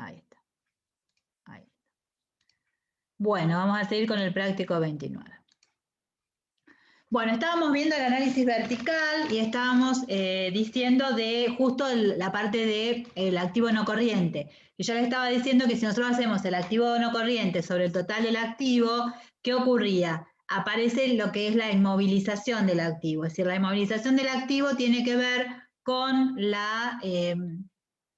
Ahí está. Ahí está. Bueno, vamos a seguir con el práctico 29. Bueno, estábamos viendo el análisis vertical y estábamos diciendo de justo la parte del activo no corriente. Y yo les estaba diciendo que si nosotros hacemos el activo no corriente sobre el total del activo, ¿qué ocurría? Aparece lo que es la inmovilización del activo. Es decir, la inmovilización del activo tiene que ver con la,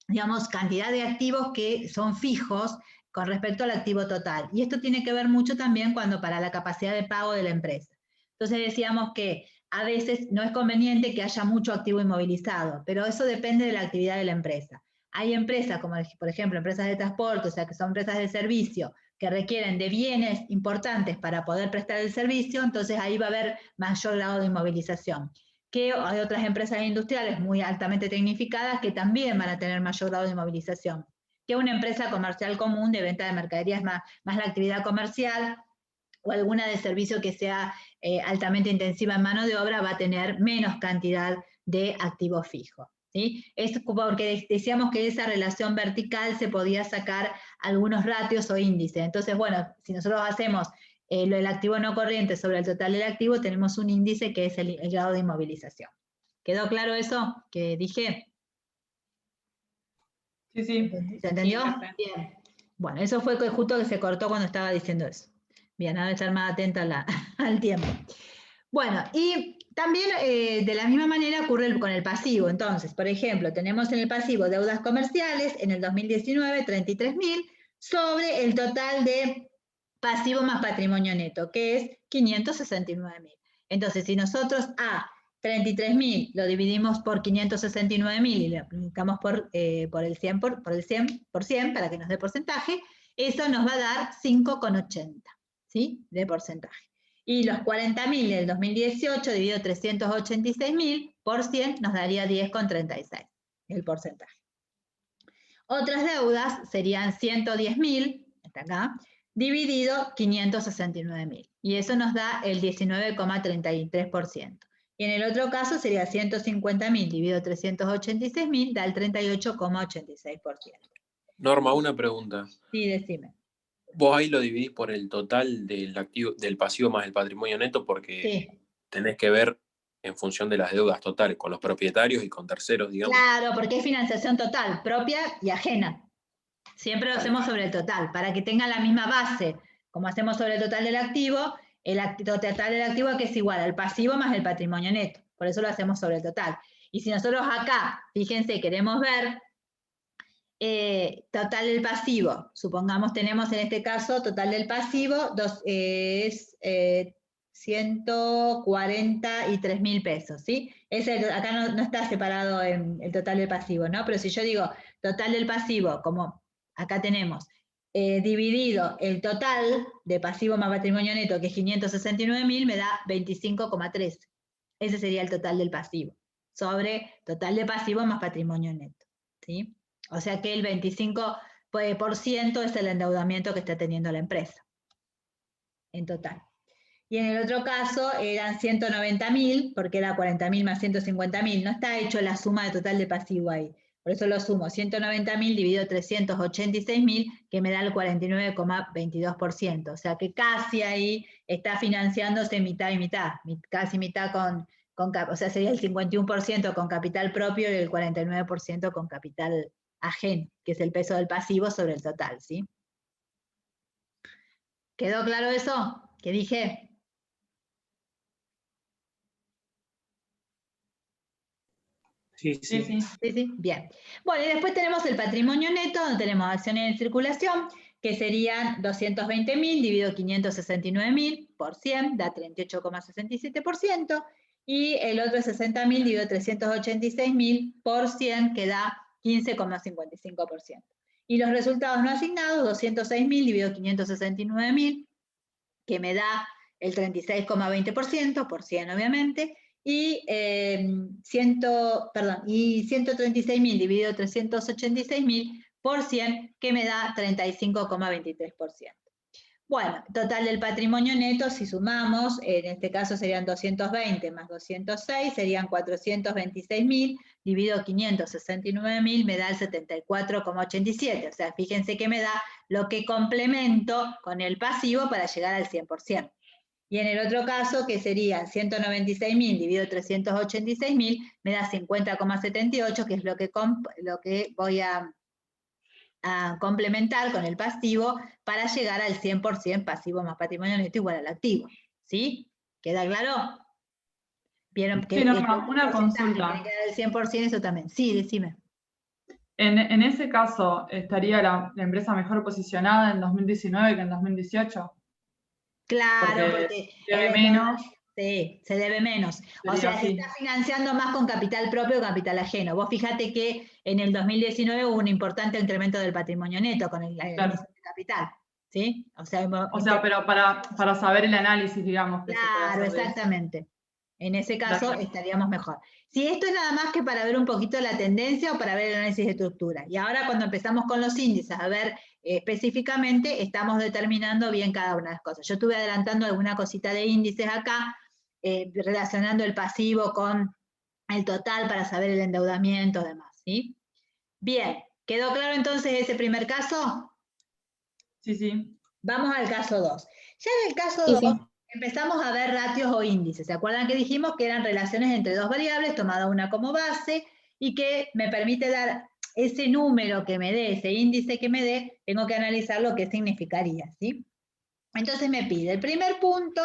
digamos, cantidad de activos que son fijos con respecto al activo total. Y esto tiene que ver mucho también cuando para la capacidad de pago de la empresa. Entonces decíamos que a veces no es conveniente que haya mucho activo inmovilizado, pero eso depende de la actividad de la empresa. Hay empresas, como por ejemplo empresas de transporte, o sea que son empresas de servicio, que requieren de bienes importantes para poder prestar el servicio, entonces ahí va a haber mayor grado de inmovilización. Que hay otras empresas industriales muy altamente tecnificadas que también van a tener mayor grado de inmovilización. Que una empresa comercial común de venta de mercaderías más la actividad comercial, o alguna de servicio que sea altamente intensiva en mano de obra, va a tener menos cantidad de activos fijos. ¿Sí? Es porque decíamos que esa relación vertical se podía sacar algunos ratios o índices. Entonces, bueno, si nosotros hacemos el activo no corriente sobre el total del activo, tenemos un índice que es el grado de inmovilización. ¿Quedó claro eso que dije? Sí, sí. ¿Se entendió? Sí, bien. Bueno, eso fue justo que se cortó cuando estaba diciendo eso. Bien, ahora estar más atenta al tiempo. Bueno, y también de la misma manera ocurre con el pasivo. Entonces, por ejemplo, tenemos en el pasivo deudas comerciales en el 2019, 33.000, sobre el total de pasivo más patrimonio neto, que es 569.000. Entonces, si nosotros a 33.000 lo dividimos por 569.000 y lo aplicamos por el 100 para que nos dé porcentaje, eso nos va a dar 5,80, ¿sí? De porcentaje. Y los 40.000 del 2018 dividido 386.000 por 100 nos daría 10,36 el porcentaje. Otras deudas serían 110.000, hasta acá, dividido 569.000. Y eso nos da el 19,33%. Y en el otro caso sería 150.000 dividido 386.000, da el 38,86%. Norma, una pregunta. Sí, decime. Vos ahí lo dividís por el total del activo, del pasivo más el patrimonio neto, porque Sí. tenés que ver en función de las deudas totales, con los propietarios y con terceros, digamos. Claro, porque es financiación total, propia y ajena. Siempre lo hacemos sobre el total, para que tenga la misma base, como hacemos sobre el total del activo, el total del activo que es igual al pasivo más el patrimonio neto. Por eso lo hacemos sobre el total. Y si nosotros acá, fíjense, queremos ver total del pasivo, supongamos tenemos en este caso total del pasivo es 143.000 pesos, ¿sí? Acá no está separado en el total del pasivo, ¿no? Pero si yo digo total del pasivo, como acá tenemos, dividido el total de pasivo más patrimonio neto, que es 569.000, me da 25,13. Ese sería el total del pasivo, sobre total de pasivo más patrimonio neto, ¿sí? O sea que el 25% es el endeudamiento que está teniendo la empresa, en total. Y en el otro caso eran 190.000, porque era 40.000 más 150.000. No está hecho la suma de total de pasivo ahí. Por eso lo sumo. 190.000 dividido 386.000, que me da el 49,22%. O sea que casi ahí está financiándose mitad y mitad. Casi mitad o sea, sería el 51% con capital propio y el 49% con capital ajeno, que es el peso del pasivo sobre el total, ¿sí? ¿Quedó claro eso? ¿Qué dije? Sí. Bien. Bueno, y después tenemos el patrimonio neto, donde tenemos acciones en circulación, que serían 220.000 dividido 569.000 por 100, da 38,67%, y el otro es 60.000 dividido 386.000 por 100, que da 15,55%. Y los resultados no asignados, 206.000 dividido 569.000, que me da el 36,20%, por 100 obviamente, y 136.000 dividido 386.000 por 100, que me da 35,23%. Bueno, total del patrimonio neto, si sumamos, en este caso serían 220 más 206, serían 426.000, divido 569.000, me da el 74,87. O sea, fíjense que me da lo que complemento con el pasivo para llegar al 100%. Y en el otro caso, que sería 196.000 dividido 386.000, me da 50,78, que es lo que voy a complementar con el pasivo para llegar al 100% pasivo más patrimonio neto igual al activo. ¿Sí? ¿Queda claro? ¿Vieron que Sí, Norma, una consulta. tiene que dar el 100% eso también? Sí, decime. En ese caso, ¿estaría la empresa mejor posicionada en 2019 que en 2018? Claro, porque debe menos. Sí, se debe menos. O sea, se está financiando más con capital propio que capital ajeno. Vos fíjate que en el 2019 hubo un importante incremento del patrimonio neto con el capital. ¿Sí? O sea, pero para saber el análisis, digamos. Que claro, exactamente. En ese caso estaríamos mejor. Si esto es nada más que para ver un poquito la tendencia o para ver el análisis de estructura. Y ahora cuando empezamos con los índices, a ver específicamente, estamos determinando bien cada una de las cosas. Yo estuve adelantando alguna cosita de índices acá, relacionando el pasivo con el total para saber el endeudamiento y demás, ¿sí? Bien, ¿quedó claro entonces ese primer caso? Sí, sí. Vamos al caso 2. Ya en el caso 2 empezamos a ver ratios o índices. ¿Se acuerdan que dijimos que eran relaciones entre dos variables, tomada una como base, y que me permite dar ese número que me dé, ese índice que me dé, tengo que analizar lo que significaría, ¿sí? Entonces me pide, el primer punto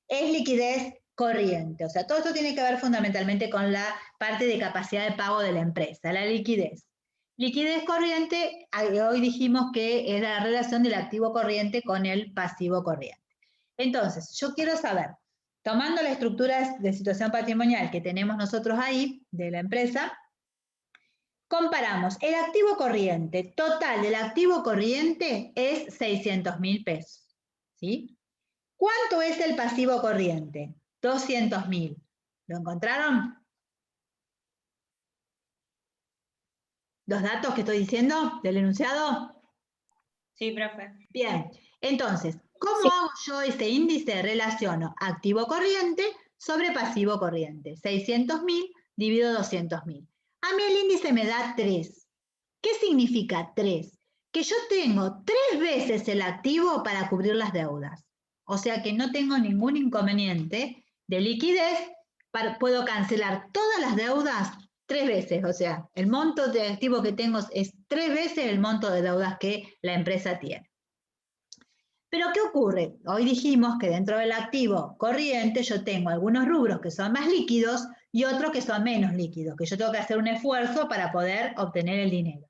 es liquidez corriente. O sea, todo esto tiene que ver fundamentalmente con la parte de capacidad de pago de la empresa, la liquidez. Liquidez corriente, hoy dijimos que es la relación del activo corriente con el pasivo corriente. Entonces, yo quiero saber, tomando la estructura de situación patrimonial que tenemos nosotros ahí, de la empresa, comparamos el activo corriente, total del activo corriente es 600.000 pesos, ¿sí? ¿Cuánto es el pasivo corriente? 200.000. ¿Lo encontraron? ¿Los datos que estoy diciendo del enunciado? Sí, profe. Bien, entonces, ¿cómo hago yo ese índice? Relaciono activo corriente sobre pasivo corriente. 600.000 dividido 200.000. A mí el índice me da 3. ¿Qué significa 3? Que yo tengo 3 veces el activo para cubrir las deudas. O sea que no tengo ningún inconveniente de liquidez, puedo cancelar todas las deudas 3 veces. O sea, el monto de activo que tengo es 3 veces el monto de deudas que la empresa tiene. Pero ¿qué ocurre? Hoy dijimos que dentro del activo corriente yo tengo algunos rubros que son más líquidos y otros que son menos líquidos, que yo tengo que hacer un esfuerzo para poder obtener el dinero.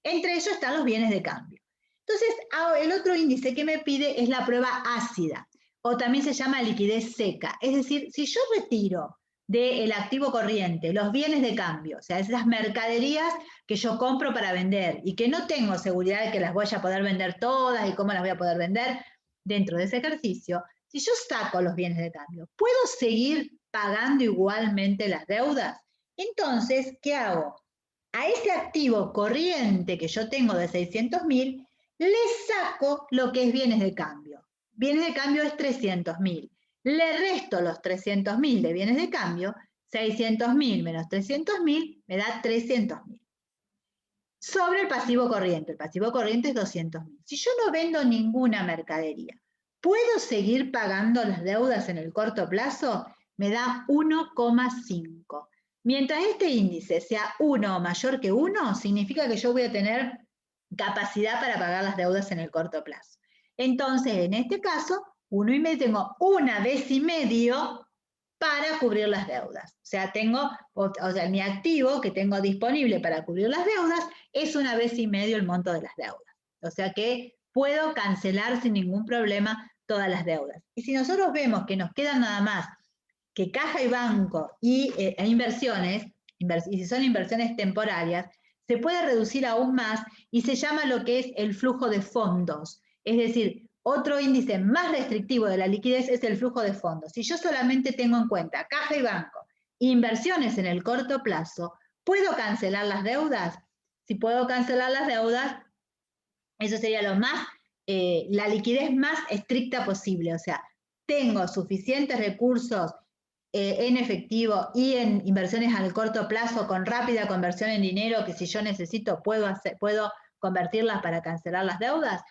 Entre ellos están los bienes de cambio. Entonces, el otro índice que me pide es la prueba ácida, o también se llama liquidez seca. Es decir, si yo retiro del activo corriente los bienes de cambio, o sea, esas mercaderías que yo compro para vender y que no tengo seguridad de que las voy a poder vender todas y cómo las voy a poder vender dentro de ese ejercicio, si yo saco los bienes de cambio, ¿puedo seguir pagando igualmente las deudas? Entonces, ¿qué hago? A ese activo corriente que yo tengo de 600.000, le saco lo que es bienes de cambio. Bienes de cambio es 300.000. Le resto los 300.000 de bienes de cambio, 600.000 menos 300.000 me da 300.000. Sobre el pasivo corriente es 200.000. Si yo no vendo ninguna mercadería, ¿puedo seguir pagando las deudas en el corto plazo? Me da 1,5. Mientras este índice sea 1 o mayor que 1, significa que yo voy a tener capacidad para pagar las deudas en el corto plazo. Entonces, en este caso, 1,5, tengo 1,5 veces para cubrir las deudas. O sea, mi activo que tengo disponible para cubrir las deudas es 1,5 veces el monto de las deudas. O sea que puedo cancelar sin ningún problema todas las deudas. Y si nosotros vemos que nos quedan nada más que caja y banco e inversiones, y si son inversiones temporarias, se puede reducir aún más y se llama lo que es el flujo de fondos. Es decir, otro índice más restrictivo de la liquidez es el flujo de fondos. Si yo solamente tengo en cuenta caja y banco, inversiones en el corto plazo, ¿puedo cancelar las deudas? Si puedo cancelar las deudas, eso sería lo más la liquidez más estricta posible, o sea, tengo suficientes recursos en efectivo y en inversiones al corto plazo con rápida conversión en dinero que si yo necesito puedo convertirlas para cancelar las deudas.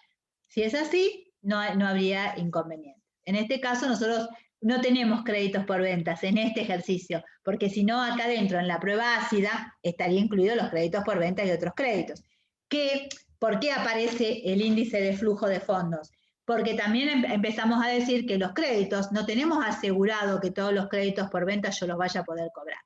Si es así, no habría inconveniente. En este caso nosotros no tenemos créditos por ventas en este ejercicio, porque si no acá dentro en la prueba ácida estaría incluido los créditos por ventas y otros créditos. ¿Por qué aparece el índice de flujo de fondos? Porque también empezamos a decir que los créditos, no tenemos asegurado que todos los créditos por venta yo los vaya a poder cobrar.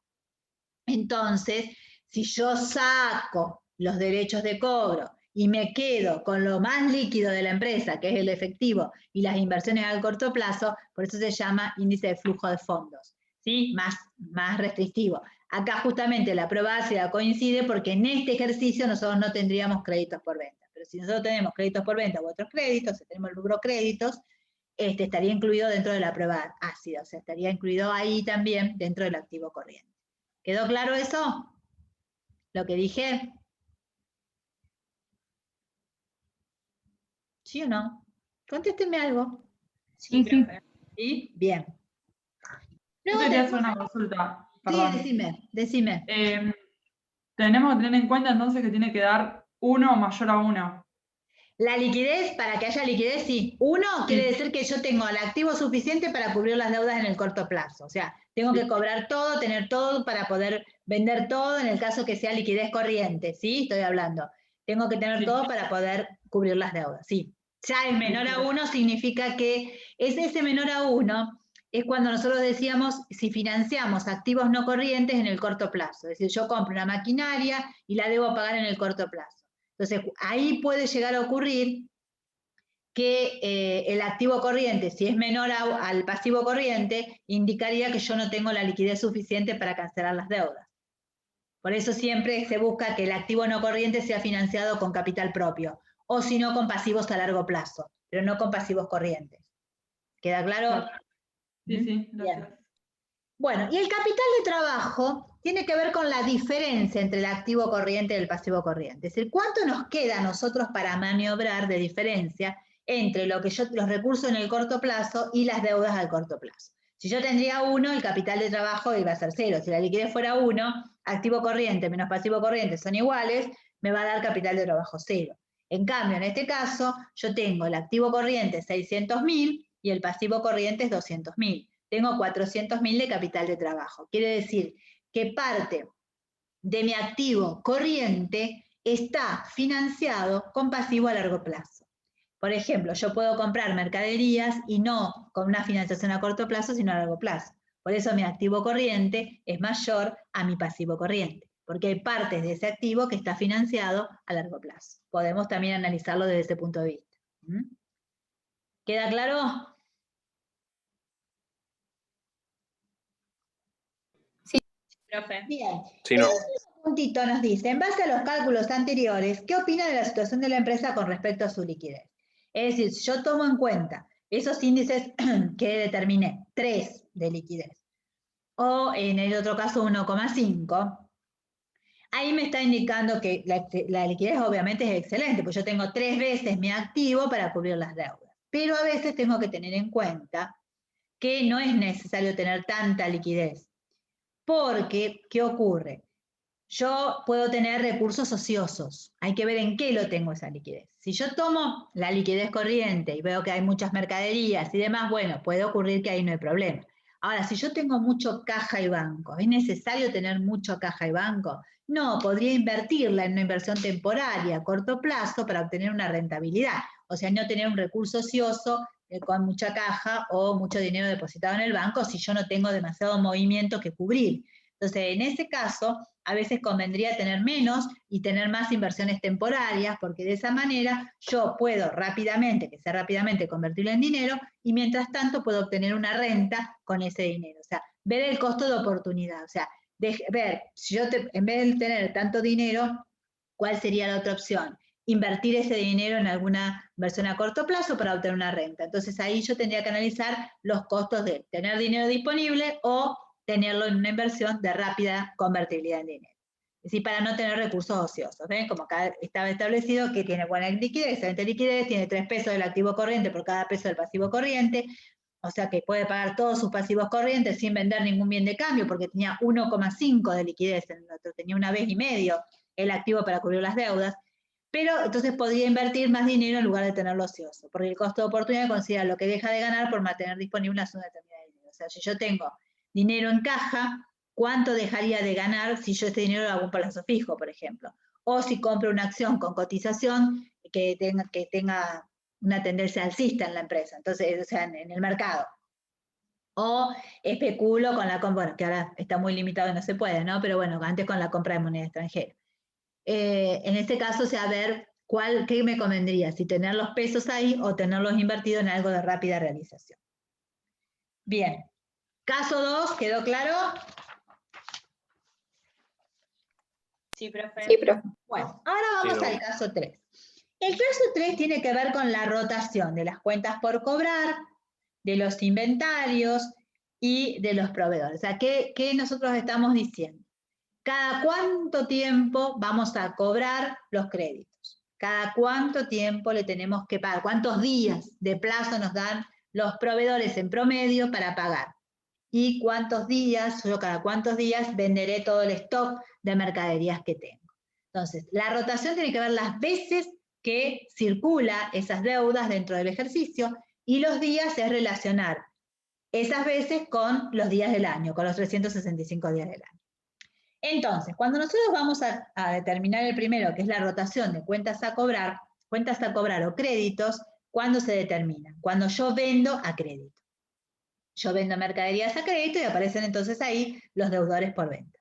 Entonces, si yo saco los derechos de cobro y me quedo con lo más líquido de la empresa, que es el efectivo, y las inversiones al corto plazo, por eso se llama índice de flujo de fondos, ¿sí? Más restrictivo. Acá justamente la prueba ácida coincide porque en este ejercicio nosotros no tendríamos créditos por venta. Pero si nosotros tenemos créditos por venta u otros créditos, si tenemos el rubro créditos, estaría incluido dentro de la prueba ácida, o sea, estaría incluido ahí también dentro del activo corriente. ¿Quedó claro eso? ¿Lo que dije? ¿Sí o no? Contéstenme algo. Sí, Sí. profe. ¿Sí? Bien. Yo Luego quería hacer una consulta, perdón. Sí, decime. Tenemos que tener en cuenta entonces que tiene que dar 1 mayor a 1. La liquidez, para que haya liquidez, sí. 1 quiere decir que yo tengo el activo suficiente para cubrir las deudas en el corto plazo. O sea, tengo que cobrar todo, tener todo para poder vender todo en el caso que sea liquidez corriente, ¿sí? Estoy hablando. Tengo que tener todo para poder cubrir las deudas, sí. Ya el menor a 1 significa que ese menor a 1 es cuando nosotros decíamos si financiamos activos no corrientes en el corto plazo. Es decir, yo compro una maquinaria y la debo pagar en el corto plazo. Entonces, ahí puede llegar a ocurrir que el activo corriente, si es menor al pasivo corriente, indicaría que yo no tengo la liquidez suficiente para cancelar las deudas. Por eso siempre se busca que el activo no corriente sea financiado con capital propio, o si no con pasivos a largo plazo, pero no con pasivos corrientes. ¿Queda claro? Sí, Bien. gracias. Bueno, y el capital de trabajo tiene que ver con la diferencia entre el activo corriente y el pasivo corriente. Es decir, ¿cuánto nos queda a nosotros para maniobrar de diferencia entre los recursos en el corto plazo y las deudas al corto plazo? Si yo tendría 1, el capital de trabajo iba a ser 0. Si la liquidez fuera 1, activo corriente menos pasivo corriente son iguales, me va a dar capital de trabajo 0. En cambio, en este caso, yo tengo el activo corriente 600.000 y el pasivo corriente es 200.000. Tengo 400.000 de capital de trabajo. Quiere decir que parte de mi activo corriente está financiado con pasivo a largo plazo. Por ejemplo, yo puedo comprar mercaderías y no con una financiación a corto plazo, sino a largo plazo. Por eso mi activo corriente es mayor a mi pasivo corriente, porque hay partes de ese activo que está financiado a largo plazo. Podemos también analizarlo desde ese punto de vista. ¿Queda claro? Profe. Bien. Sí, no. Un puntito nos dice, en base a los cálculos anteriores, ¿qué opina de la situación de la empresa con respecto a su liquidez? Es decir, si yo tomo en cuenta esos índices que determiné, 3 de liquidez, o en el otro caso 1,5, ahí me está indicando que la liquidez obviamente es excelente, porque yo tengo 3 veces mi activo para cubrir las deudas. Pero a veces tengo que tener en cuenta que no es necesario tener tanta liquidez. Porque, ¿qué ocurre? Yo puedo tener recursos ociosos. Hay que ver en qué lo tengo esa liquidez. Si yo tomo la liquidez corriente y veo que hay muchas mercaderías y demás, bueno, puede ocurrir que ahí no hay problema. Ahora, si yo tengo mucho caja y banco, ¿es necesario tener mucho caja y banco? No, podría invertirla en una inversión temporaria a corto plazo para obtener una rentabilidad. O sea, no tener un recurso ocioso con mucha caja o mucho dinero depositado en el banco si yo no tengo demasiado movimiento que cubrir. Entonces, en ese caso, a veces convendría tener menos y tener más inversiones temporarias, porque de esa manera yo puedo rápidamente, que sea rápidamente, convertirlo en dinero, y mientras tanto puedo obtener una renta con ese dinero. O sea, ver el costo de oportunidad. O sea, ver, si yo en vez de tener tanto dinero, ¿cuál sería la otra opción? Invertir ese dinero en alguna inversión a corto plazo para obtener una renta. Entonces ahí yo tendría que analizar los costos de tener dinero disponible o tenerlo en una inversión de rápida convertibilidad en dinero. Es decir, para no tener recursos ociosos. ¿Ven? Como acá estaba establecido que tiene buena liquidez, excelente liquidez, tiene 3 pesos del activo corriente por cada peso del pasivo corriente, o sea que puede pagar todos sus pasivos corrientes sin vender ningún bien de cambio, porque tenía 1,5 de liquidez, en el otro tenía 1,5 veces el activo para cubrir las deudas, pero entonces podría invertir más dinero en lugar de tenerlo ocioso, porque el costo de oportunidad considera lo que deja de ganar por mantener disponible una suma determinada de dinero. O sea, si yo tengo dinero en caja, ¿cuánto dejaría de ganar si yo este dinero lo hago un plazo fijo, por ejemplo? O si compro una acción con cotización que tenga una tendencia alcista en la empresa, entonces, o sea, en el mercado. O especulo con la compra, bueno, que ahora está muy limitado y no se puede, ¿no? Pero bueno, antes con la compra de moneda extranjera. En este caso, o sea, a ver qué me convendría, si tener los pesos ahí o tenerlos invertidos en algo de rápida realización. Bien. Caso 2, ¿quedó claro? Sí, profe. Sí, profe. Bueno, ahora vamos Sí, no. al caso 3. El caso 3 tiene que ver con la rotación de las cuentas por cobrar, de los inventarios y de los proveedores. O sea, ¿qué nosotros estamos diciendo? ¿Cada cuánto tiempo vamos a cobrar los créditos? ¿Cada cuánto tiempo le tenemos que pagar? ¿Cuántos días de plazo nos dan los proveedores en promedio para pagar? ¿Y cuántos días, yo cada cuántos días venderé todo el stock de mercaderías que tengo? Entonces, la rotación tiene que ver las veces que circula esas deudas dentro del ejercicio, y los días es relacionar esas veces con los días del año, con los 365 días del año. Entonces, cuando nosotros vamos a determinar el primero, que es la rotación de cuentas a cobrar o créditos, ¿cuándo se determina? Cuando yo vendo a crédito. Yo vendo mercaderías a crédito y aparecen entonces ahí los deudores por venta.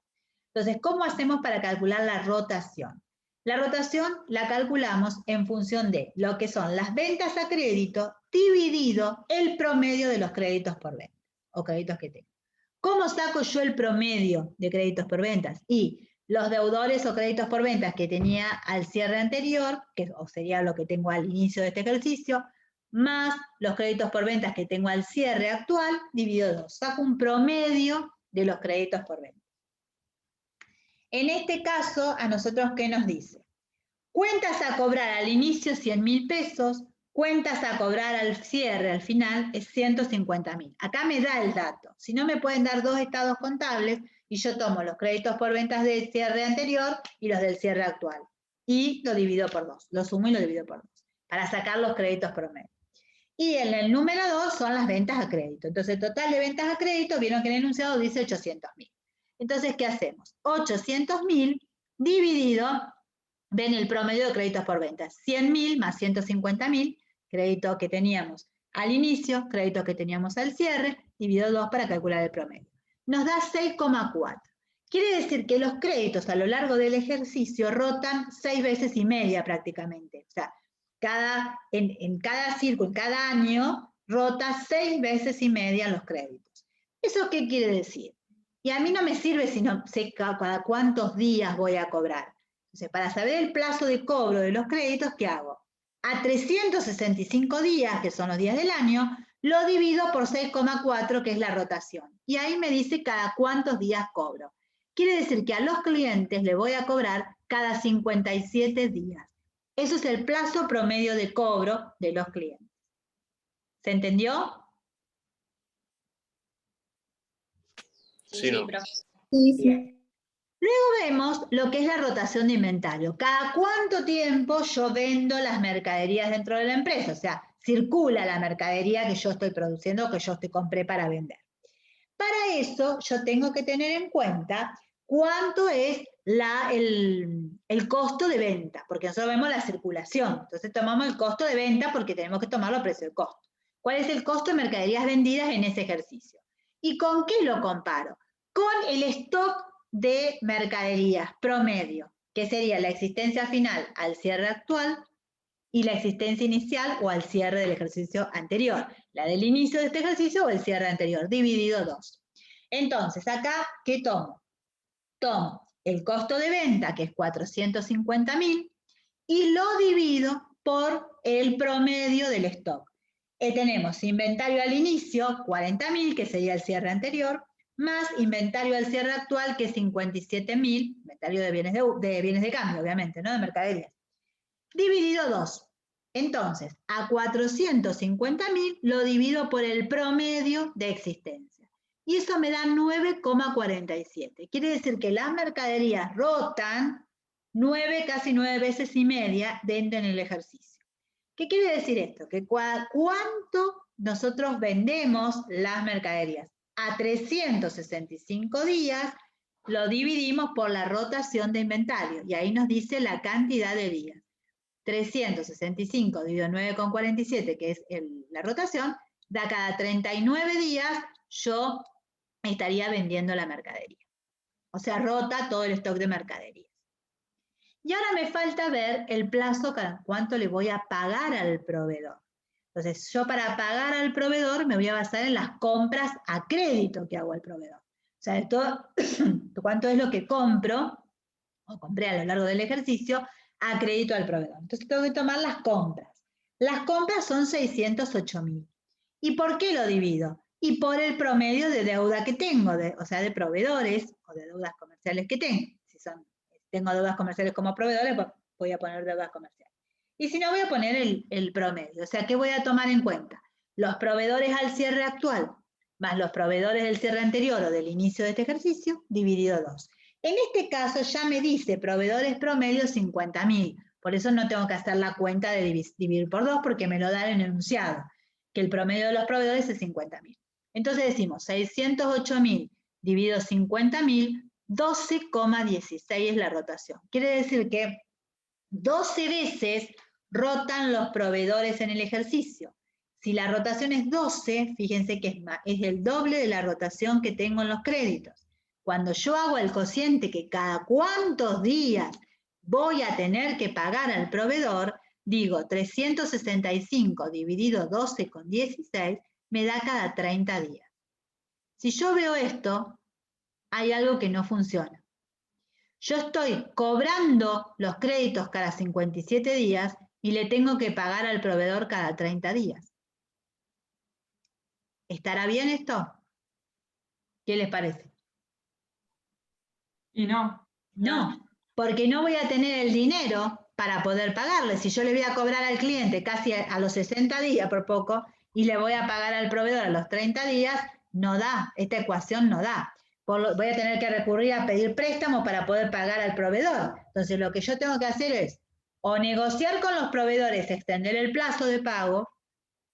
Entonces, ¿cómo hacemos para calcular la rotación? La rotación la calculamos en función de lo que son las ventas a crédito dividido el promedio de los créditos por venta o créditos que tengo. ¿Cómo saco yo el promedio de créditos por ventas? Y los deudores o créditos por ventas que tenía al cierre anterior, o sería lo que tengo al inicio de este ejercicio, más los créditos por ventas que tengo al cierre actual, dividido 2. Saco un promedio de los créditos por venta. En este caso, ¿a nosotros qué nos dice? Cuentas a cobrar al inicio 100.000 pesos, cuentas a cobrar al cierre, al final, es 150.000. Acá me da el dato. Si no, me pueden dar 2 estados contables y yo tomo los créditos por ventas del cierre anterior y los del cierre actual. Y lo divido por 2. Lo sumo y lo divido por 2 para sacar los créditos promedio. Y en el número 2 son las ventas a crédito. Entonces, el total de ventas a crédito, vieron que en el enunciado dice 800.000. Entonces, ¿qué hacemos? 800.000 dividido, ven el promedio de créditos por ventas. 100.000 más 150.000, crédito que teníamos al inicio, crédito que teníamos al cierre, dividido 2 para calcular el promedio. Nos da 6,4. Quiere decir que los créditos a lo largo del ejercicio rotan 6 veces y media prácticamente. O sea, en cada círculo, en cada año, rota 6 veces y media los créditos. ¿Eso qué quiere decir? Y a mí no me sirve si no sé cada cuántos días voy a cobrar. Entonces, para saber el plazo de cobro de los créditos, ¿qué hago? A 365 días, que son los días del año, lo divido por 6,4, que es la rotación. Y ahí me dice cada cuántos días cobro. Quiere decir que a los clientes le voy a cobrar cada 57 días. Eso es el plazo promedio de cobro de los clientes. ¿Se entendió? Sí, no. profe. Bien. Luego vemos lo que es la rotación de inventario. Cada cuánto tiempo yo vendo las mercaderías dentro de la empresa, o sea, circula la mercadería que yo estoy produciendo, que yo compré para vender. Para eso yo tengo que tener en cuenta cuánto es el costo de venta, porque nosotros vemos la circulación, entonces tomamos el costo de venta porque tenemos que tomarlo a precio de costo. ¿Cuál es el costo de mercaderías vendidas en ese ejercicio? ¿Y con qué lo comparo? Con el stock de mercaderías promedio, que sería la existencia final al cierre actual y la existencia inicial o al cierre del ejercicio anterior, la del inicio de este ejercicio o el cierre anterior, dividido 2. Entonces, acá, ¿qué tomo? Tomo el costo de venta, que es 450.000, y lo divido por el promedio del stock. Tenemos inventario al inicio, 40.000, que sería el cierre anterior, más inventario al cierre actual, que es 57.000, inventario de bienes de cambio, obviamente, ¿no? De mercaderías, dividido 2. Entonces, a 450.000 lo divido por el promedio de existencia. Y eso me da 9,47. Quiere decir que las mercaderías rotan 9, casi 9 veces y media dentro en el ejercicio. ¿Qué quiere decir esto? Que cuánto nosotros vendemos las mercaderías a 365 días, lo dividimos por la rotación de inventario, y ahí nos dice la cantidad de días. 365 dividido 9,47, que es la rotación, da cada 39 días yo estaría vendiendo la mercadería. O sea, rota todo el stock de mercaderías. Y ahora me falta ver el plazo, cuánto le voy a pagar al proveedor. Entonces, yo para pagar al proveedor me voy a basar en las compras a crédito que hago al proveedor. O sea, cuánto es lo que compro, o compré a lo largo del ejercicio, a crédito al proveedor. Entonces, tengo que tomar las compras. Las compras son 608.000. ¿Y por qué lo divido? Y por el promedio de deuda que tengo, o sea, de proveedores o de deudas comerciales que tengo. Si tengo deudas comerciales como proveedores, pues voy a poner deudas comerciales. Y si no, voy a poner el promedio. O sea, ¿qué voy a tomar en cuenta? Los proveedores al cierre actual, más los proveedores del cierre anterior o del inicio de este ejercicio, dividido 2. En este caso ya me dice proveedores promedio 50.000. Por eso no tengo que hacer la cuenta de dividir por 2, porque me lo da en el enunciado, que el promedio de los proveedores es 50.000. Entonces decimos 608.000 dividido 50.000, 12,16 es la rotación. Quiere decir que 12 veces rotan los proveedores en el ejercicio. Si la rotación es 12, fíjense que es el doble de la rotación que tengo en los créditos. Cuando yo hago el cociente que cada cuántos días voy a tener que pagar al proveedor, digo 365 dividido 12,16 me da cada 30 días. Si yo veo esto, hay algo que no funciona. Yo estoy cobrando los créditos cada 57 días y le tengo que pagar al proveedor cada 30 días. ¿Estará bien esto? ¿Qué les parece? Y no. No, porque no voy a tener el dinero para poder pagarle. Si yo le voy a cobrar al cliente casi a los 60 días por poco y le voy a pagar al proveedor a los 30 días, no da, esta ecuación no da. Voy a tener que recurrir a pedir préstamo para poder pagar al proveedor. Entonces lo que yo tengo que hacer es o negociar con los proveedores, extender el plazo de pago,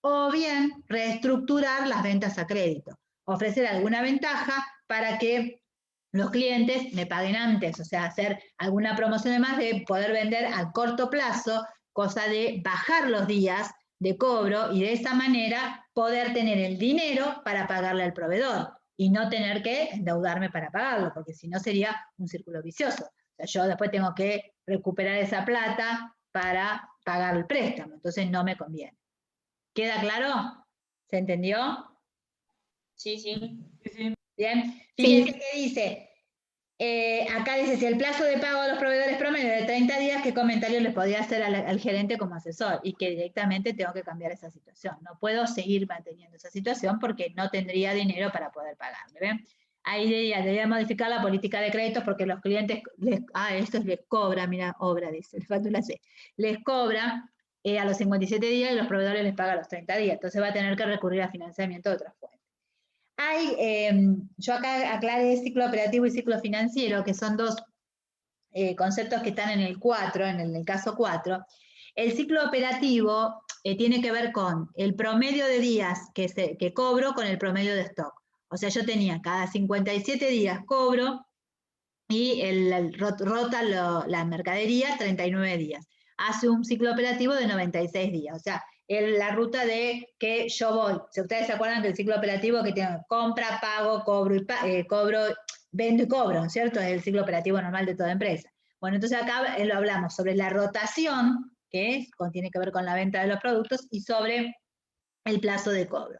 o bien reestructurar las ventas a crédito, ofrecer alguna ventaja para que los clientes me paguen antes, o sea, hacer alguna promoción de más de poder vender a corto plazo, cosa de bajar los días de cobro y de esa manera poder tener el dinero para pagarle al proveedor y no tener que endeudarme para pagarlo, porque si no sería un círculo vicioso. O sea, yo después tengo que recuperar esa plata para pagar el préstamo, entonces no me conviene. ¿Queda claro? ¿Se entendió? Sí, sí. Sí, sí. Bien. Fíjense que dice, acá dice, si el plazo de pago a los proveedores promedio de 30 días, ¿qué comentario les podía hacer al gerente como asesor? Y que directamente tengo que cambiar esa situación. No puedo seguir manteniendo esa situación porque no tendría dinero para poder pagarle. ¿Ven? Ahí debería modificar la política de créditos porque los clientes, esto les cobra, mira, obra, dice, le falta una C, les cobra a los 57 días y los proveedores les pagan a los 30 días. Entonces va a tener que recurrir a financiamiento de otras fuentes. Yo acá aclaré ciclo operativo y ciclo financiero, que son dos conceptos que están en el 4, en el caso 4. El ciclo operativo tiene que ver con el promedio de días que cobro con el promedio de stock. O sea, yo tenía cada 57 días cobro y rota la mercadería 39 días. Hace un ciclo operativo de 96 días. O sea, la ruta de que yo voy. Si ustedes se acuerdan del ciclo operativo que tiene compra, pago, cobro, vendo y cobro, ¿cierto? Es el ciclo operativo normal de toda empresa. Bueno, entonces acá lo hablamos sobre la rotación, que tiene que ver con la venta de los productos, y sobre el plazo de cobro.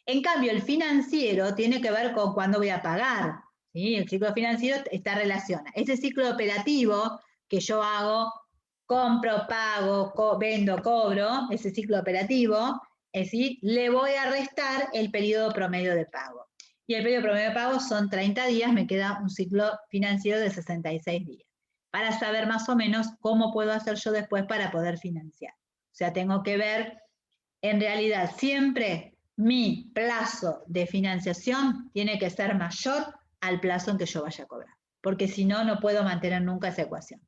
En cambio, el financiero tiene que ver con cuándo voy a pagar. ¿Sí? El ciclo financiero está relacionado. Ese ciclo operativo que yo hago, compro, pago, vendo, cobro, ese ciclo operativo, es decir, le voy a restar el periodo promedio de pago. y el periodo promedio de pago son 30 días, me queda un ciclo financiero de 66 días. Para saber más o menos cómo puedo hacer yo después para poder financiar. O sea, tengo que ver, en realidad, siempre mi plazo de financiación tiene que ser mayor al plazo en que yo vaya a cobrar, porque si no, no puedo mantener nunca esa ecuación,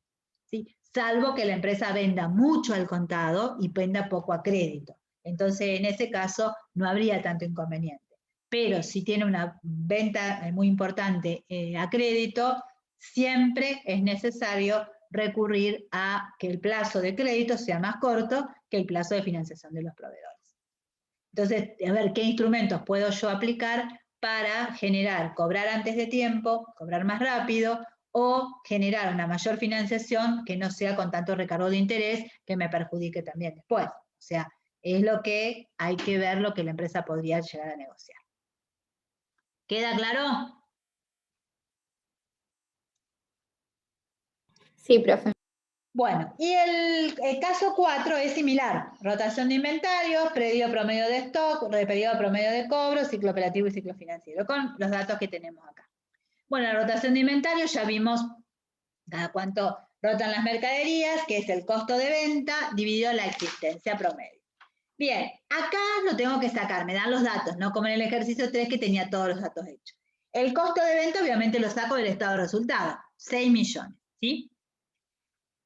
¿sí? Salvo que la empresa venda mucho al contado y venda poco a crédito. Entonces, en ese caso, no habría tanto inconveniente. Pero si tiene una venta muy importante a crédito, siempre es necesario recurrir a que el plazo de crédito sea más corto que el plazo de financiación de los proveedores. Entonces, a ver, ¿qué instrumentos puedo yo aplicar para generar, cobrar antes de tiempo, cobrar más rápido, o generar una mayor financiación que no sea con tanto recargo de interés que me perjudique también después? O sea, es lo que hay que ver, lo que la empresa podría llegar a negociar. ¿Queda claro? Sí, profe. Bueno, y el caso 4 es similar. Rotación de inventarios, periodo promedio de stock, periodo promedio de cobro, ciclo operativo y ciclo financiero, con los datos que tenemos acá. Bueno, la rotación de inventarios ya vimos cada cuánto rotan las mercaderías, que es el costo de venta dividido la existencia promedio. Bien, acá lo tengo que sacar, me dan los datos, no como en el ejercicio 3 que tenía todos los datos hechos. El costo de venta obviamente lo saco del estado de resultado, 6 millones, ¿sí?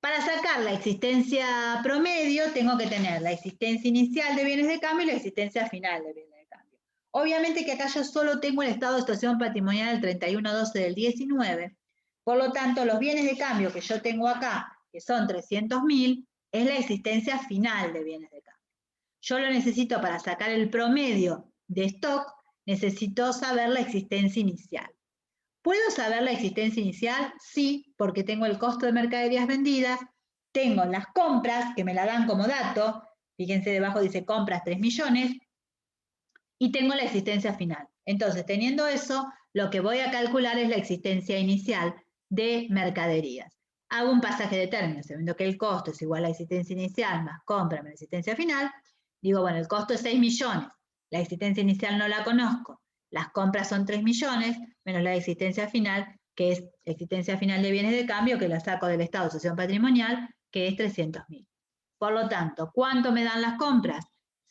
Para sacar la existencia promedio, tengo que tener la existencia inicial de bienes de cambio y la existencia final de bienes de cambio. Obviamente que acá yo solo tengo el estado de situación patrimonial del 31/12 del 19, por lo tanto, los bienes de cambio que yo tengo acá, que son 300.000, es la existencia final de bienes de cambio. Yo lo necesito para sacar el promedio de stock, necesito saber la existencia inicial. ¿Puedo saber la existencia inicial? Sí, porque tengo el costo de mercaderías vendidas, tengo las compras, que me la dan como dato, fíjense debajo dice compras 3 millones, y tengo la existencia final. Entonces, teniendo eso, lo que voy a calcular es la existencia inicial de mercaderías. Hago un pasaje de términos, sabiendo que el costo es igual a la existencia inicial más compra menos existencia final. Digo, bueno, el costo es 6 millones, la existencia inicial no la conozco, las compras son 3 millones, menos la existencia final, que es existencia final de bienes de cambio, que la saco del estado de situación patrimonial, que es 300.000. Por lo tanto, ¿cuánto me dan las compras?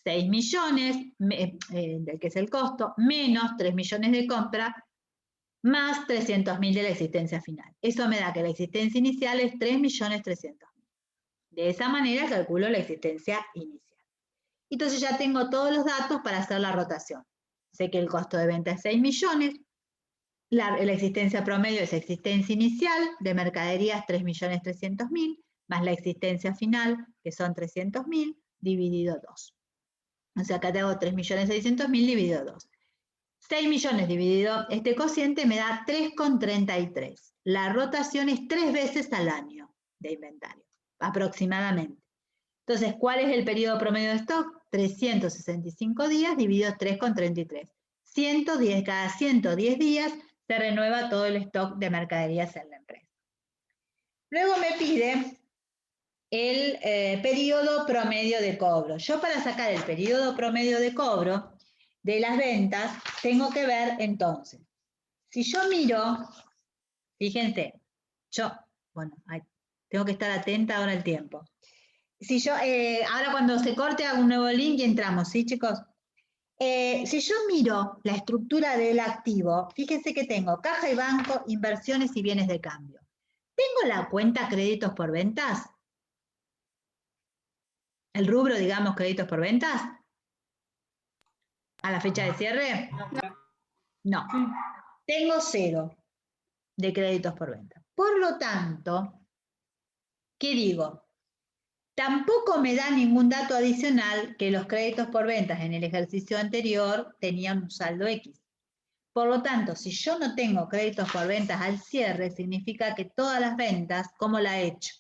6 millones, que es el costo, menos 3 millones de compra, más 300.000 de la existencia final. Eso me da que la existencia inicial es 3.300.000. De esa manera calculo la existencia inicial. Entonces ya tengo todos los datos para hacer la rotación. Sé que el costo de venta es 6 millones, la existencia promedio es existencia inicial de mercaderías 3.300.000, más la existencia final, que son 300.000, dividido 2. O sea, acá tengo 3.600.000 dividido 2. 6 millones dividido este cociente me da 3,33. La rotación es 3 veces al año de inventario, aproximadamente. Entonces, ¿cuál es el periodo promedio de stock? 365 días dividido 3,33. 110, cada 110 días se renueva todo el stock de mercaderías en la empresa. Luego me pide el periodo promedio de cobro. Yo para sacar el periodo promedio de cobro de las ventas, tengo que ver entonces, si yo miro, fíjense, tengo que estar atenta ahora al tiempo. Si yo, ahora cuando se corte hago un nuevo link y entramos, ¿sí, chicos? Si yo miro la estructura del activo, fíjense que tengo caja y banco, inversiones y bienes de cambio. ¿Tengo la cuenta créditos por ventas? El rubro, digamos, créditos por ventas. ¿A la fecha de cierre? No. Tengo 0 de créditos por venta. Por lo tanto, ¿qué digo? Tampoco me da ningún dato adicional que los créditos por ventas en el ejercicio anterior tenían un saldo X. Por lo tanto, si yo no tengo créditos por ventas al cierre, significa que todas las ventas, ¿cómo la he hecho?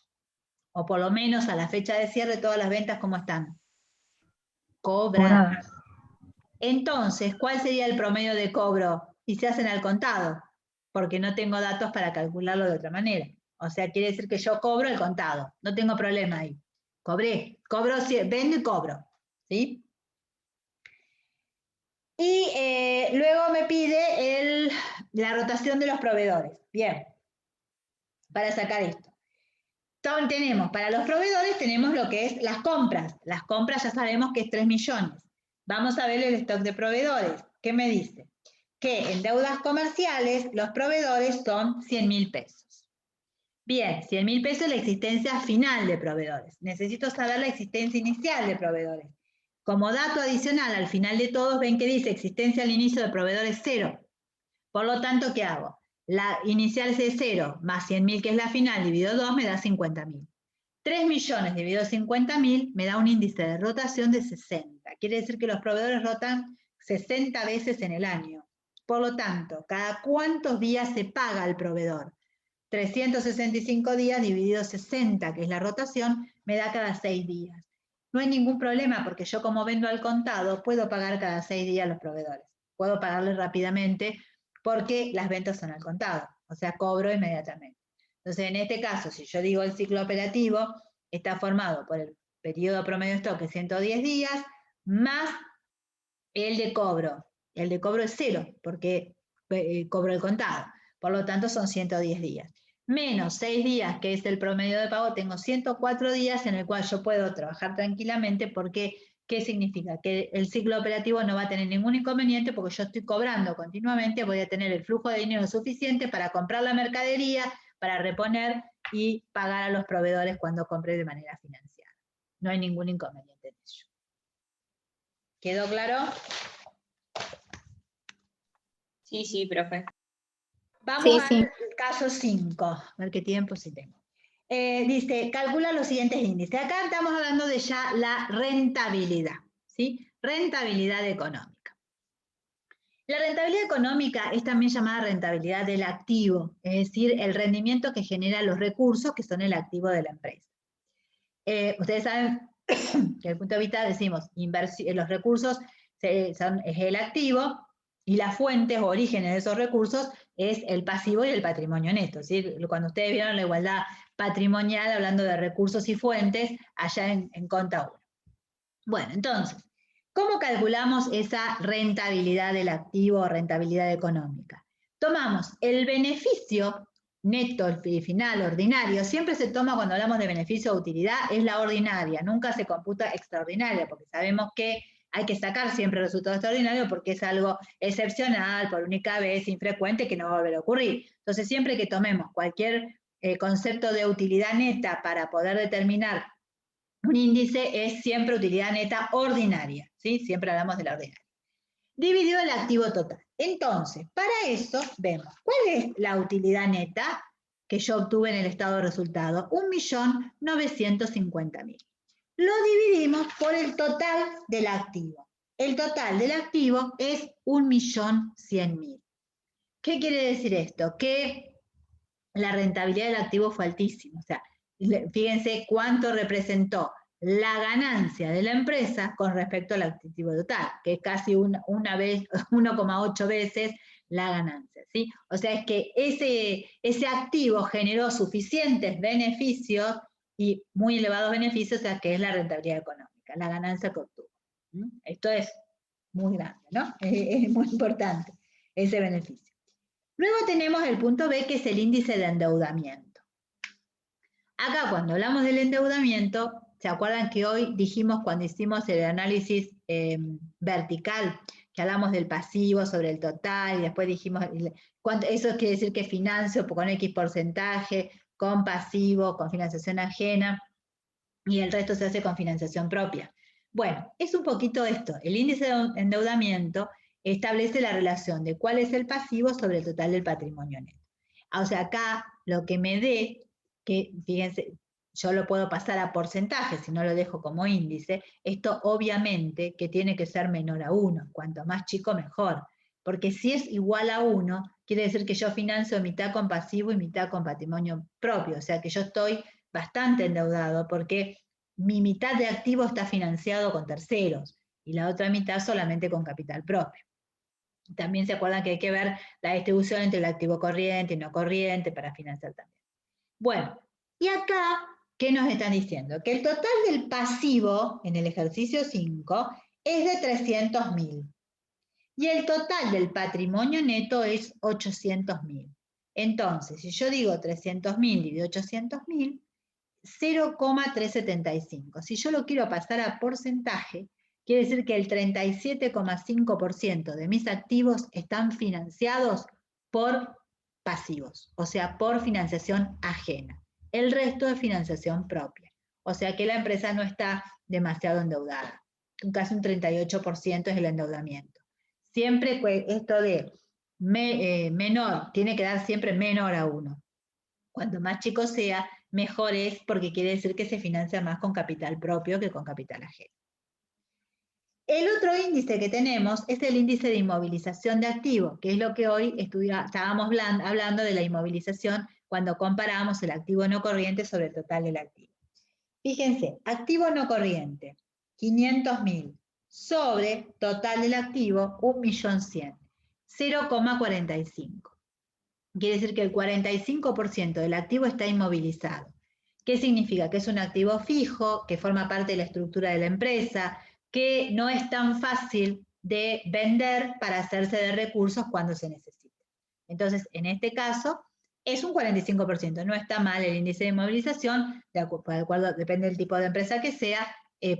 O por lo menos a la fecha de cierre, todas las ventas, ¿cómo están? Cobradas. Entonces, ¿cuál sería el promedio de cobro? Y se hacen al contado, porque no tengo datos para calcularlo de otra manera. O sea, quiere decir que yo cobro el contado, no tengo problema ahí. Cobro, vendo y cobro, ¿sí? Y luego me pide la rotación de los proveedores. Bien, para sacar esto. Tenemos, para los proveedores tenemos lo que es las compras. Las compras ya sabemos que es 3 millones. Vamos a ver el stock de proveedores. ¿Qué me dice? Que en deudas comerciales los proveedores son 100.000 pesos. Bien, 100.000 pesos es la existencia final de proveedores. Necesito saber la existencia inicial de proveedores. Como dato adicional, al final de todos ven que dice existencia al inicio de proveedores 0. Por lo tanto, ¿qué hago? La inicial es 0 más 100.000, que es la final, dividido 2, me da 50.000. 3 millones dividido 50.000 me da un índice de rotación de 60. Quiere decir que los proveedores rotan 60 veces en el año. Por lo tanto, ¿cada cuántos días se paga al proveedor? 365 días dividido 60, que es la rotación, me da cada 6 días. No hay ningún problema porque yo, como vendo al contado, puedo pagar cada 6 días a los proveedores. Puedo pagarles rápidamente porque las ventas son al contado, o sea, cobro inmediatamente. Entonces, en este caso, si yo digo el ciclo operativo, está formado por el periodo promedio de stock, que es 110 días, más el de cobro. El de cobro es 0, porque cobro el contado. Por lo tanto, son 110 días. Menos 6 días, que es el promedio de pago, tengo 104 días en el cual yo puedo trabajar tranquilamente porque, ¿qué significa? Que el ciclo operativo no va a tener ningún inconveniente porque yo estoy cobrando continuamente, voy a tener el flujo de dinero suficiente para comprar la mercadería, para reponer y pagar a los proveedores cuando compre de manera financiada. No hay ningún inconveniente en ello. ¿Quedó claro? Sí, sí, profe. Vamos al caso 5, a ver qué tiempo sí tengo. Dice, calcula los siguientes índices. Acá estamos hablando de ya la rentabilidad, ¿sí? Rentabilidad económica. La rentabilidad económica es también llamada rentabilidad del activo, es decir, el rendimiento que genera los recursos que son el activo de la empresa. Ustedes saben que desde el punto de vista, decimos, los recursos es el activo y las fuentes o orígenes de esos recursos es el pasivo y el patrimonio neto. ¿Sí? Cuando ustedes vieron la igualdad patrimonial, hablando de recursos y fuentes, allá en Conta 1. Bueno, entonces, ¿cómo calculamos esa rentabilidad del activo o rentabilidad económica? Tomamos el beneficio neto, el final, ordinario. Siempre se toma, cuando hablamos de beneficio o utilidad, es la ordinaria, nunca se computa extraordinaria, porque sabemos que hay que sacar siempre el resultado extraordinario porque es algo excepcional, por única vez, infrecuente, que no va a volver a ocurrir. Entonces, siempre que tomemos cualquier concepto de utilidad neta para poder determinar un índice, es siempre utilidad neta ordinaria, ¿sí? Siempre hablamos de la ordinaria. Dividido el activo total. Entonces, para eso, vemos, ¿cuál es la utilidad neta que yo obtuve en el estado de resultado? 1.950.000. Lo dividimos por el total del activo. El total del activo es 1.100.000. ¿Qué quiere decir esto? Que la rentabilidad del activo fue altísima. O sea, fíjense cuánto representó la ganancia de la empresa con respecto al activo total, que es casi 1,8 veces la ganancia, ¿sí? O sea, es que ese activo generó suficientes beneficios y muy elevados beneficios, o sea, que es la rentabilidad económica, la ganancia que obtuvo. Esto es muy grande, ¿no? Es muy importante ese beneficio. Luego tenemos el punto B, que es el índice de endeudamiento. Acá, cuando hablamos del endeudamiento, ¿se acuerdan que hoy dijimos, cuando hicimos el análisis vertical, que hablamos del pasivo sobre el total, y después dijimos, eso quiere decir que financio con X porcentaje, con pasivo, con financiación ajena, y el resto se hace con financiación propia? Bueno, es un poquito esto. El índice de endeudamiento establece la relación de cuál es el pasivo sobre el total del patrimonio neto. O sea, acá lo que me dé, que fíjense, yo lo puedo pasar a porcentaje, si no lo dejo como índice, esto obviamente que tiene que ser menor a 1, cuanto más chico mejor, porque si es igual a 1, quiere decir que yo financio mitad con pasivo y mitad con patrimonio propio, o sea que yo estoy bastante endeudado porque mi mitad de activo está financiado con terceros y la otra mitad solamente con capital propio. También se acuerdan que hay que ver la distribución entre el activo corriente y no corriente para financiar también. Bueno, y acá, ¿qué nos están diciendo? Que el total del pasivo en el ejercicio 5 es de 300.000. Y el total del patrimonio neto es 800.000. Entonces, si yo digo 300.000 dividido 800.000, 0,375. Si yo lo quiero pasar a porcentaje, quiere decir que el 37,5% de mis activos están financiados por pasivos, o sea, por financiación ajena. El resto es financiación propia. O sea que la empresa no está demasiado endeudada. Casi un 38% es el endeudamiento. Siempre esto de menor, tiene que dar siempre menor a 1. Cuanto más chico sea, mejor es, porque quiere decir que se financia más con capital propio que con capital ajeno. El otro índice que tenemos es el índice de inmovilización de activos, que es lo que hoy estábamos hablando de la inmovilización cuando comparábamos el activo no corriente sobre el total del activo. Fíjense, activo no corriente, 500.000, sobre total del activo, 1.100.000, 0,45. Quiere decir que el 45% del activo está inmovilizado. ¿Qué significa? Que es un activo fijo, que forma parte de la estructura de la empresa, que no es tan fácil de vender para hacerse de recursos cuando se necesita. Entonces, en este caso, es un 45%. No está mal el índice de inmovilización, de acuerdo, depende del tipo de empresa que sea,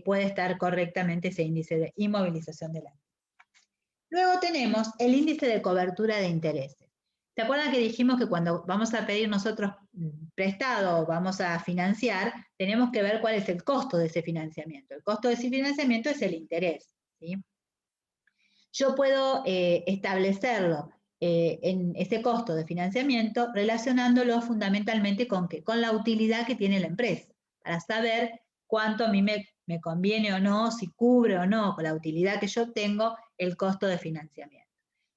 puede estar correctamente ese índice de inmovilización del activo. Luego tenemos el índice de cobertura de intereses. ¿Se acuerdan que dijimos que cuando vamos a pedir nosotros prestado o vamos a financiar, tenemos que ver cuál es el costo de ese financiamiento? El costo de ese financiamiento es el interés, ¿sí? Yo puedo establecerlo en ese costo de financiamiento relacionándolo fundamentalmente con ¿qué? Con la utilidad que tiene la empresa, para saber cuánto a mí me conviene o no, si cubre o no con la utilidad que yo tengo el costo de financiamiento.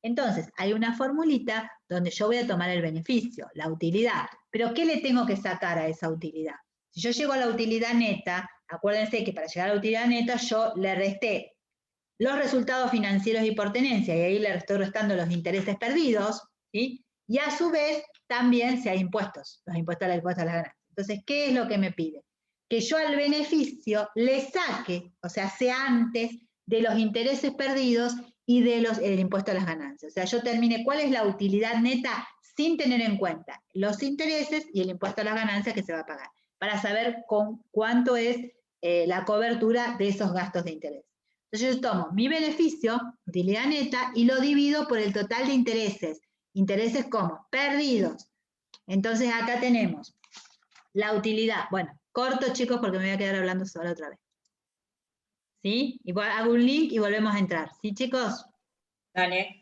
Entonces, hay una formulita donde yo voy a tomar el beneficio, la utilidad. Pero, ¿qué le tengo que sacar a esa utilidad? Si yo llego a la utilidad neta, acuérdense que para llegar a la utilidad neta yo le resté los resultados financieros y por tenencia, y ahí le estoy restando los intereses perdidos, ¿sí? Y a su vez también si hay impuestos, los impuestos a las ganancias. Entonces, ¿qué es lo que me pide? Que yo al beneficio le saque, o sea, sea antes de los intereses perdidos y del impuesto a las ganancias. O sea, yo termine cuál es la utilidad neta sin tener en cuenta los intereses y el impuesto a las ganancias que se va a pagar, para saber con cuánto es la cobertura de esos gastos de interés. Entonces yo tomo mi beneficio, utilidad neta, y lo divido por el total de intereses. Intereses como perdidos. Entonces acá tenemos la utilidad. Bueno, corto chicos porque me voy a quedar hablando sola otra vez. ¿Sí? Igual hago un link y volvemos a entrar. ¿Sí chicos? Dale.